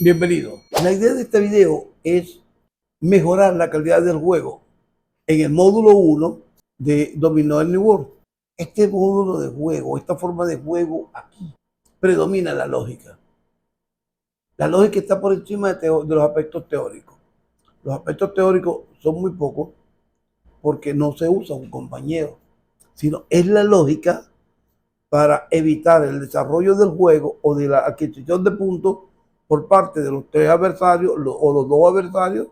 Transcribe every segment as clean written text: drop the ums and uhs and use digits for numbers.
Bienvenido. La idea de este video es mejorar la calidad del juego en el módulo 1 de Dominó el New World. Este módulo de juego, esta forma de juego aquí, predomina la lógica. La lógica está por encima de los aspectos teóricos. Los aspectos teóricos son muy pocos porque no se usa un compañero, sino es la lógica para evitar el desarrollo del juego o de la adquisición de puntos por parte de los tres adversarios o los dos adversarios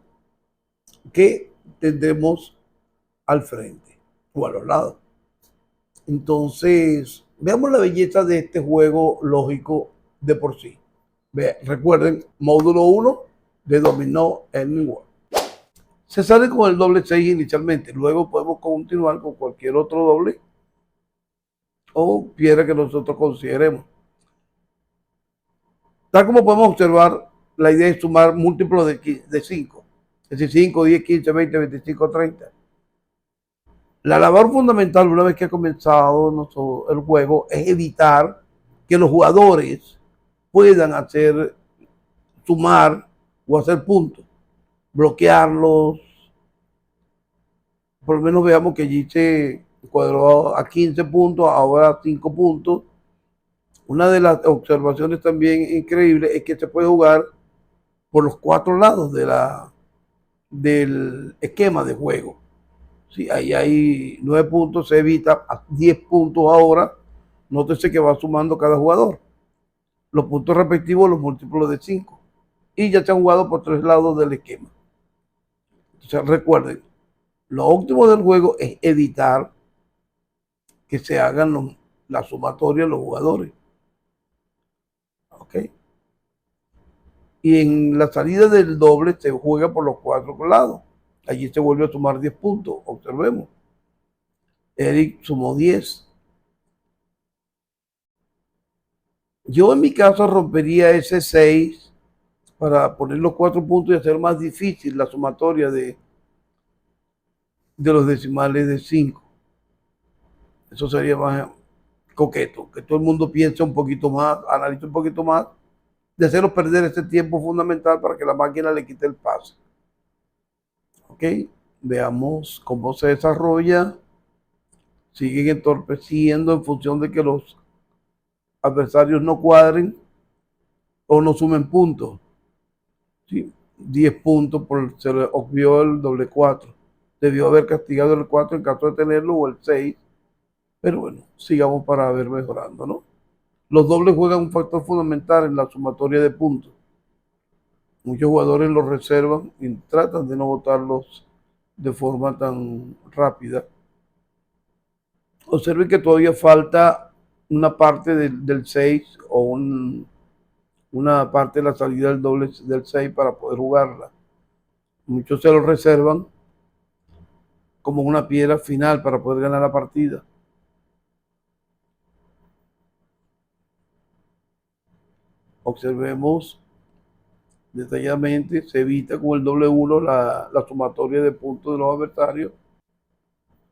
que tendremos al frente o a los lados. Entonces, veamos la belleza de este juego lógico de por sí. Recuerden, módulo 1 de Dominó en New World. Se sale con el doble 6 inicialmente, luego podemos continuar con cualquier otro doble o piedra que nosotros consideremos. Tal como podemos observar, la idea es sumar múltiplos de 5, es decir, 5, 10, 15, 20, 25, 30. La labor fundamental, una vez que ha comenzado el juego, es evitar que los jugadores puedan sumar o hacer puntos, bloquearlos. Por lo menos veamos que allí se cuadró a 15 puntos, ahora a 5 puntos. Una de las observaciones también increíbles es que se puede jugar por los 4 lados del esquema de juego. Sí, ahí hay 9 puntos, se evita a 10 puntos ahora. Nótese que va sumando cada jugador. Los puntos respectivos, los múltiplos de 5. Y ya se han jugado por 3 lados del esquema. Entonces recuerden, lo óptimo del juego es evitar que se hagan la sumatoria de los jugadores. ¿Ok? Y en la salida del doble se juega por los 4 lados. Allí se vuelve a sumar 10 puntos. Observemos. Eric sumó 10. Yo en mi caso rompería ese 6 para poner los 4 puntos y hacer más difícil la sumatoria de los decimales de 5. Eso sería más coqueto, que todo el mundo piense un poquito más, analice un poquito más, de hacerlos perder ese tiempo fundamental para que la máquina le quite el pase. Ok, veamos cómo se desarrolla. Siguen entorpeciendo en función de que los adversarios no cuadren o no sumen puntos. ¿Sí? 10 puntos, se le obvió el doble 4. Debió haber castigado el 4 en caso de tenerlo o el 6. Pero bueno, sigamos para ver mejorando, ¿no? Los dobles juegan un factor fundamental en la sumatoria de puntos. Muchos jugadores los reservan y tratan de no botarlos de forma tan rápida. Observen que todavía falta una parte del 6 o una parte de la salida del doble del 6 para poder jugarla. Muchos se lo reservan como una piedra final para poder ganar la partida. Observemos detalladamente, se evita con el doble 1 la sumatoria de puntos de los adversarios.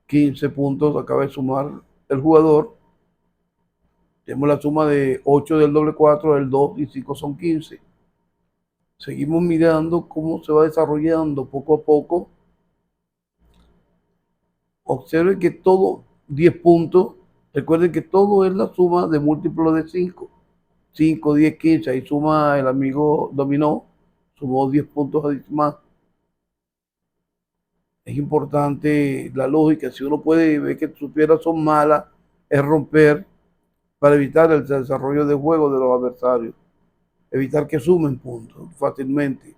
15 puntos acaba de sumar el jugador. Tenemos la suma de 8 del doble 4, el 2 y 5 son 15. Seguimos mirando cómo se va desarrollando poco a poco. Observen que todo 10 puntos. Recuerden que todo es la suma de múltiplos de 5. 5, 10, 15. Ahí suma el amigo Dominó. Sumó 10 puntos más. Es importante la lógica. Si uno puede ver que sus piedras son malas, es romper para evitar el desarrollo de juego de los adversarios. Evitar que sumen puntos fácilmente.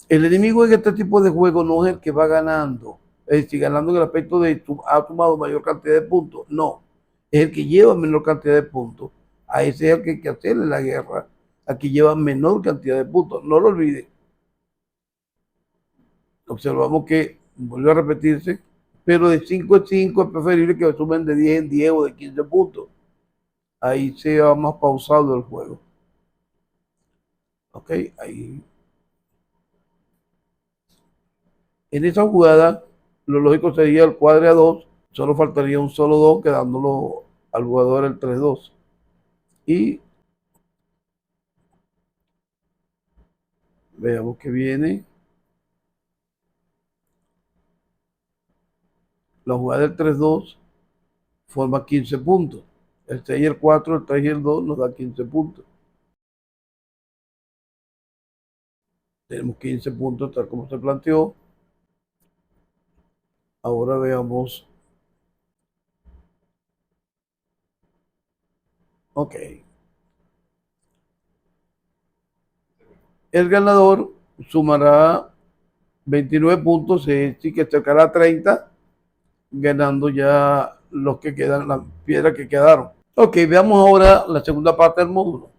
El enemigo en este tipo de juego no es el que va ganando, es decir, ganando en el aspecto de ha tomado mayor cantidad de puntos, no, es el que lleva menor cantidad de puntos. A ese es el que hay que hacerle la guerra, al que lleva menor cantidad de puntos, no lo olviden. Observamos que vuelve a repetirse, pero de 5 en 5 es preferible que sumen de 10 en 10 o de 15 puntos. Ahí se va más pausado el juego. Ok, ahí. En esa jugada, lo lógico sería el cuadre a 2, solo faltaría un solo 2, quedándolo al jugador el 3-2. Y Veamos que viene. La jugada del 3-2 forma 15 puntos. El 6 y el 4, el 3 y el 2 nos da 15 puntos. Tenemos 15 puntos tal como se planteó. Ahora veamos. Ok. El ganador sumará 29 puntos, es decir, que acercará a 30, ganando ya los que quedan, las piedras que quedaron. Ok, veamos ahora la segunda parte del módulo.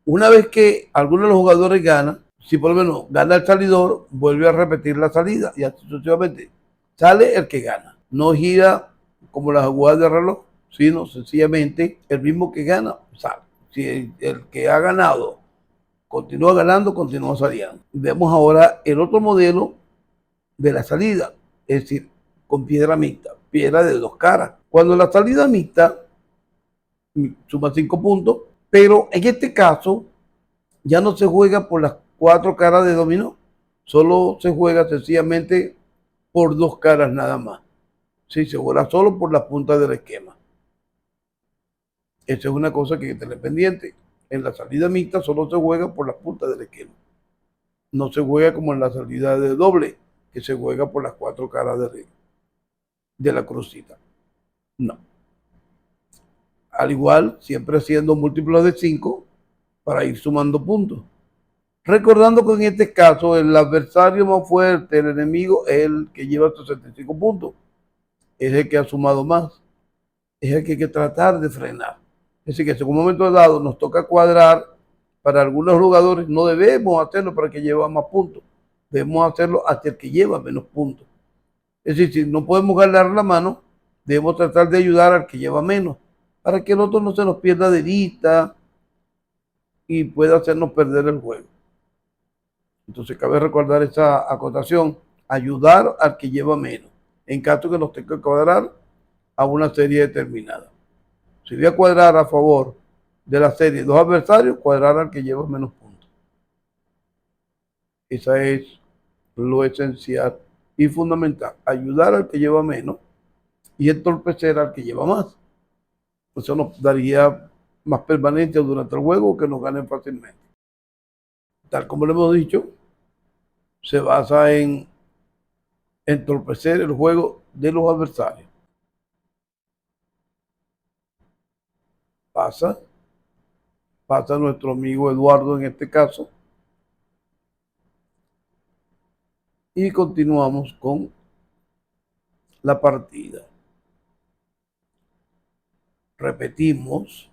Una vez que alguno de los jugadores gana, si por lo menos gana el salidor, vuelve a repetir la salida y así sucesivamente. Sale el que gana. No gira como las jugadas de reloj, sino sencillamente el mismo que gana sale. Si el que ha ganado continúa ganando, continúa saliendo. Vemos ahora el otro modelo de la salida, es decir, con piedra mixta, piedra de dos caras. Cuando la salida mixta suma 5 puntos, pero en este caso ya no se juega por las 4 caras de dominó, solo se juega sencillamente por 2 caras nada más. Sí, se juega solo por las puntas del esquema. Esa es una cosa que hay que tener pendiente. En la salida mixta solo se juega por las puntas del esquema. No se juega como en la salida de doble, que se juega por las 4 caras de la crucita. No. Al igual, siempre haciendo múltiplos de 5 para ir sumando puntos. Recordando que en este caso el adversario más fuerte, el enemigo, es el que lleva 65 puntos. Es el que ha sumado más. Es el que hay que tratar de frenar. Es decir, que si en un momento dado nos toca cuadrar, para algunos jugadores no debemos hacerlo para el que lleva más puntos. Debemos hacerlo hacia el que lleva menos puntos. Es decir, si no podemos ganar la mano, debemos tratar de ayudar al que lleva menos, para que el otro no se nos pierda de vista y pueda hacernos perder el juego. Entonces cabe recordar esa acotación, ayudar al que lleva menos, en caso que nos tenga que cuadrar a una serie determinada. Si voy a cuadrar a favor de la serie dos adversarios, cuadrar al que lleva menos puntos. Esa es lo esencial y fundamental, ayudar al que lleva menos y entorpecer al que lleva más. Eso nos daría más permanencia durante el juego que nos ganen fácilmente. Tal como lo hemos dicho, se basa en entorpecer el juego de los adversarios. Pasa nuestro amigo Eduardo en este caso. Y continuamos con la partida. Repetimos,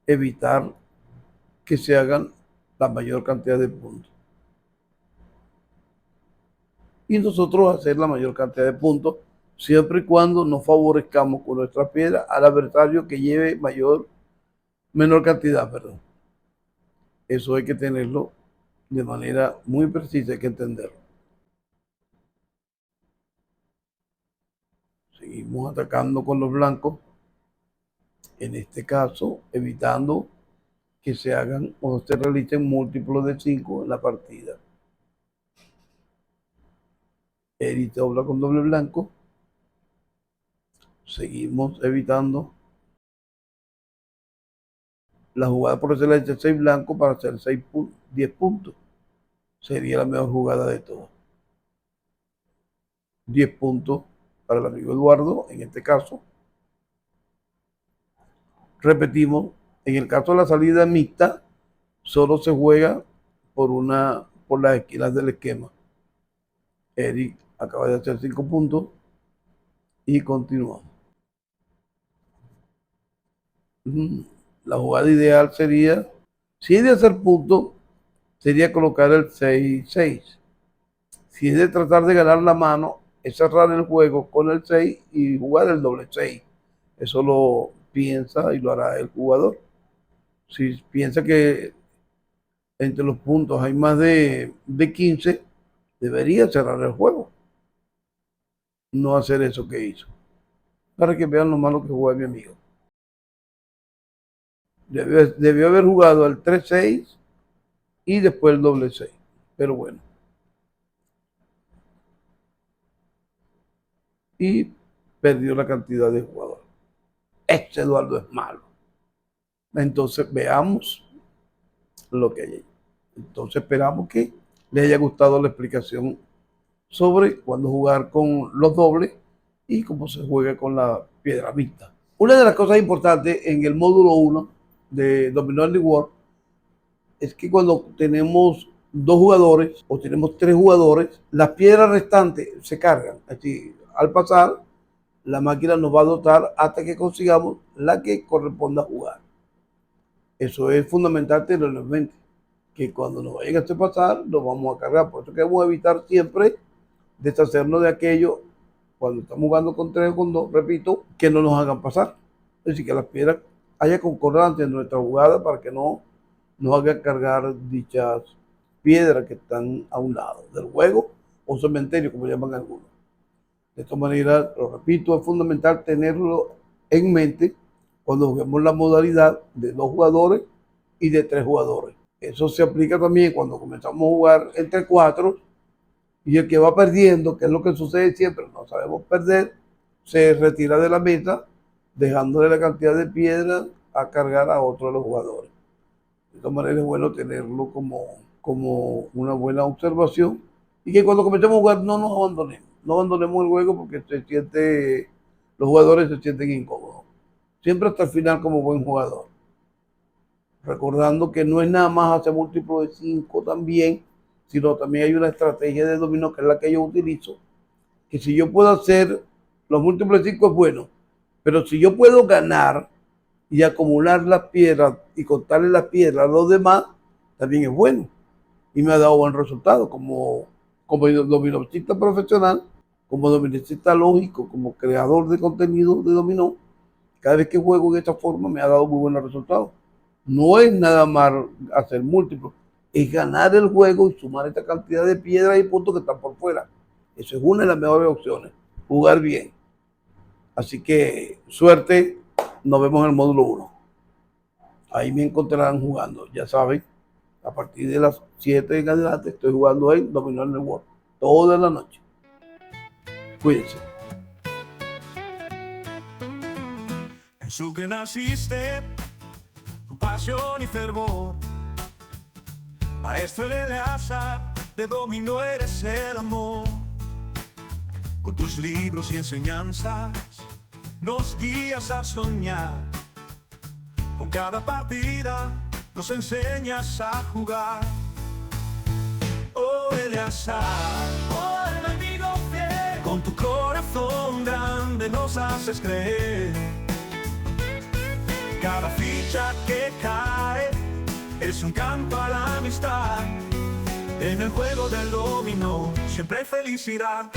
evitar que se hagan la mayor cantidad de puntos. Y nosotros hacer la mayor cantidad de puntos siempre y cuando nos favorezcamos con nuestra piedra al adversario que lleve menor cantidad, perdón. Eso hay que tenerlo de manera muy precisa, hay que entenderlo. Seguimos atacando con los blancos, en este caso evitando que se hagan o se realicen múltiplos de 5 en la partida. Eric dobla con doble blanco. Seguimos evitando la jugada por excelencia 6 blanco para hacer 10 puntos. Sería la mejor jugada de todas. 10 puntos para el amigo Eduardo, en este caso. Repetimos, en el caso de la salida mixta, solo se juega por las esquinas del esquema. Eric acaba de hacer 5 puntos y continuamos. La jugada ideal sería, si es de hacer puntos, sería colocar el 6-6. Si es de tratar de ganar la mano, es cerrar el juego con el 6 y jugar el doble 6. Eso lo piensa y lo hará el jugador. Si piensa que entre los puntos hay más de 15, debería cerrar el juego. No hacer eso que hizo. Para que vean lo malo que jugó mi amigo. Debió haber jugado el 3-6 y después el doble 6. Pero bueno. Y perdió la cantidad de jugadores. Este Eduardo es malo. Entonces veamos lo que hay ahí. Entonces esperamos que les haya gustado la explicación sobre cuándo jugar con los dobles y cómo se juega con la piedra mixta. Una de las cosas importantes en el módulo 1 de Dominó Andy World es que cuando tenemos 2 jugadores o tenemos 3 jugadores, las piedras restantes se cargan. Así, al pasar, la máquina nos va a dotar hasta que consigamos la que corresponda jugar. Eso es fundamental tenerlo en mente, que cuando nos vayan a pasar, nos vamos a cargar. Por eso queremos evitar siempre deshacernos de aquello cuando estamos jugando con 3 o con 2, repito, que no nos hagan pasar. Es decir, que las piedras haya concordancia en nuestra jugada para que no nos hagan cargar dichas piedras que están a un lado del juego o cementerio, como llaman algunos. De esta manera, lo repito, es fundamental tenerlo en mente cuando juguemos la modalidad de 2 jugadores y de 3 jugadores. Eso se aplica también cuando comenzamos a jugar entre 4 y el que va perdiendo, que es lo que sucede siempre, no sabemos perder, se retira de la mesa, dejándole la cantidad de piedras a cargar a otro de los jugadores. De esta manera es bueno tenerlo como una buena observación y que cuando comencemos a jugar no nos abandonemos. No abandonemos el juego porque los jugadores se sienten incómodos. Siempre hasta el final como buen jugador. Recordando que no es nada más hacer múltiplo de 5 también, sino también hay una estrategia de dominó que es la que yo utilizo, que si yo puedo hacer los múltiplos de 5 es bueno, pero si yo puedo ganar y acumular las piedras y contarle las piedras a los demás, también es bueno. Y me ha dado buen resultado como dominocista profesional, como dominocista lógico, como creador de contenido de dominó. Cada vez que juego de esta forma me ha dado muy buenos resultados. No es nada más hacer múltiplos, es ganar el juego y sumar esta cantidad de piedras y puntos que están por fuera. Eso es una de las mejores opciones, jugar bien. Así que suerte, nos vemos en el módulo 1. Ahí me encontrarán jugando, ya saben, a partir de las 7 en adelante estoy jugando ahí Dominó Andy World, toda la noche. Cuídense. En su que naciste, tu pasión y fervor, maestro de Eleazar, de dominó eres el amor. Con tus libros y enseñanzas nos guías a soñar. Con cada partida nos enseñas a jugar. Oh Eleazar, oh enemigo fiel, con tu corazón grande nos haces creer. Cada ficha que cae es un canto a la amistad. En el juego del dominó siempre hay felicidad.